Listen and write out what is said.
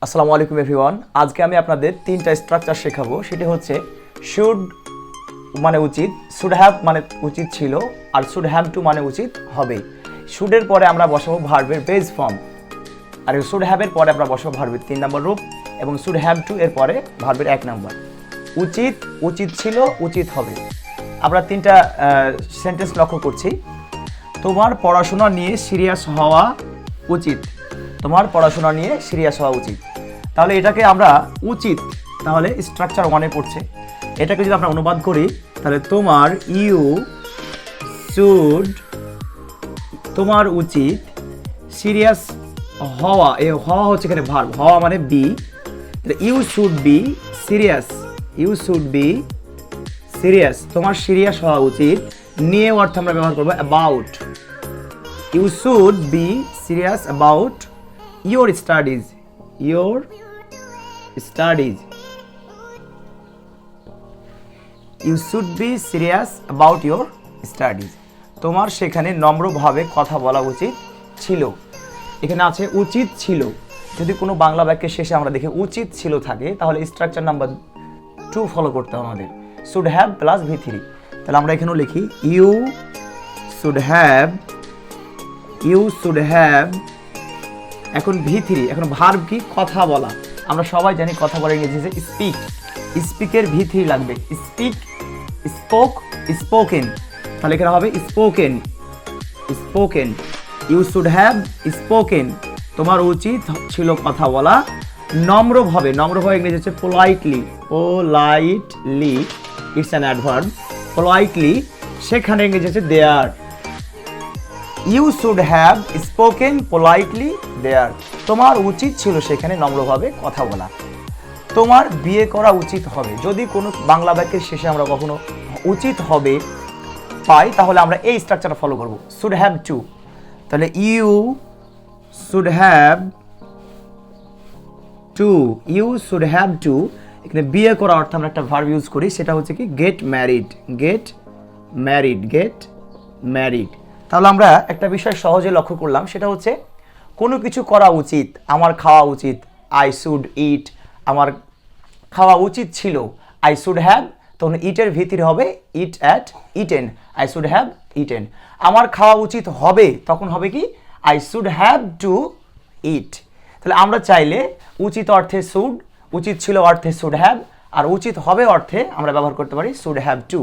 আসসালামু আলাইকুম এভরিওয়ান। আজকে আমি আপনাদের তিনটা স্ট্রাকচার শেখাবো। সেটি হচ্ছে শুড মানে উচিত, শুড হ্যাভ মানে উচিত ছিল, আর শুড হ্যাভ টু মানে উচিত হবে। শুডের পরে আমরা বসাবো ভার্বের বেস ফর্ম, আর শুড হ্যাভের পরে আমরা বসাবো ভার্বের 3 নম্বর রূপ, এবং শুড হ্যাভ টু এর পরে ভার্বের 1 নম্বর। উচিত, উচিত ছিল, উচিত হবে। আমরা তিনটা সেন্টেন্স লক্ষ্য করছি। তোমার পড়াশোনা নিয়ে সিরিয়াস হওয়া উচিত। তোমার পড়াশোনা নিয়ে সিরিয়াস হওয়া উচিত। তাহলে এটাকে আমরা উচিত, তাহলে স্ট্রাকচার 1-এ পড়ছে। এটাকে যদি আমরা অনুবাদ করি তাহলে তোমার তোমার উচিত সিরিয়াস হওয়া, হওয়া হচ্ছে এখানে ভার্ব, হওয়া মানে be. You should be serious, you should be serious, তোমার সিরিয়াস হওয়া উচিত। নিয়ে অর্থ আমরা ব্যবহার করবো about. You should be serious about your studies, your studies. You should be serious about your studies. তোমার সেখানে নম্রভাবে কথা বলা উচিত ছিল। এখানে আছে উচিত ছিল। যদি কোনো বাংলা বাক্যের শেষে আমরা দেখি উচিত ছিল থাকে, তাহলে স্ট্রাকচার নাম্বার 2 ফলো করতে হবে আমাদের, should have প্লাস V3। তাহলে আমরা এখানেও লিখি you should have। এখন V3, এখন ভার্ব কি? কথা বলা। আমরা সবাই জানি কথা বলা ইংরেজি যে স্পিক, স্পিকের V3 লাগবে। Speak, spoke, spoken. তাহলে এখানে হবে spoken, spoken. You should have spoken, তোমার উচিত ছিল কথা বলা নম্রভাবে। নম্রভাবে ইংরেজি হচ্ছে politely, politely, it's an adverb. Politely, সেখানে ইংরেজি হচ্ছে there. You should have spoken politely there, তোমার উচিত ছিল সেখানে নম্রভাবে কথা বলা। তোমার বিয়ে করা উচিত হবে। যদি কোনো বাংলা বাক্যের শেষে আমরা কখনো উচিত হবে পাই, তাহলে আমরা এই স্ট্রাকচারটা ফলো করব, শুড হ্যাভ টু। তাহলে you should have to, you should have to. এখানে বিয়ে করা অর্থে আমরা একটা ভার্ব ইউজ করি, সেটা হচ্ছে কি get married, get married, get married. তাহলে আমরা একটা বিষয় সহজে লক্ষ্য করলাম, সেটা হচ্ছে কোনো কিছু করা উচিত, আমার খাওয়া উচিত, আই শুড ইট, আমার খাওয়া উচিত ছিল, আই শুড হ্যাভ। তখন ইটের ভিতরে হবে eat ate eaten, I should have eaten. আমার খাওয়া উচিত হবে, তখন হবে কি I should have to eat. তাহলে আমরা চাইলে উচিত অর্থে শুড, উচিত ছিল অর্থে শুড হ্যাভ, আর উচিত হবে অর্থে আমরা ব্যবহার করতে পারি শুড হ্যাভ টু।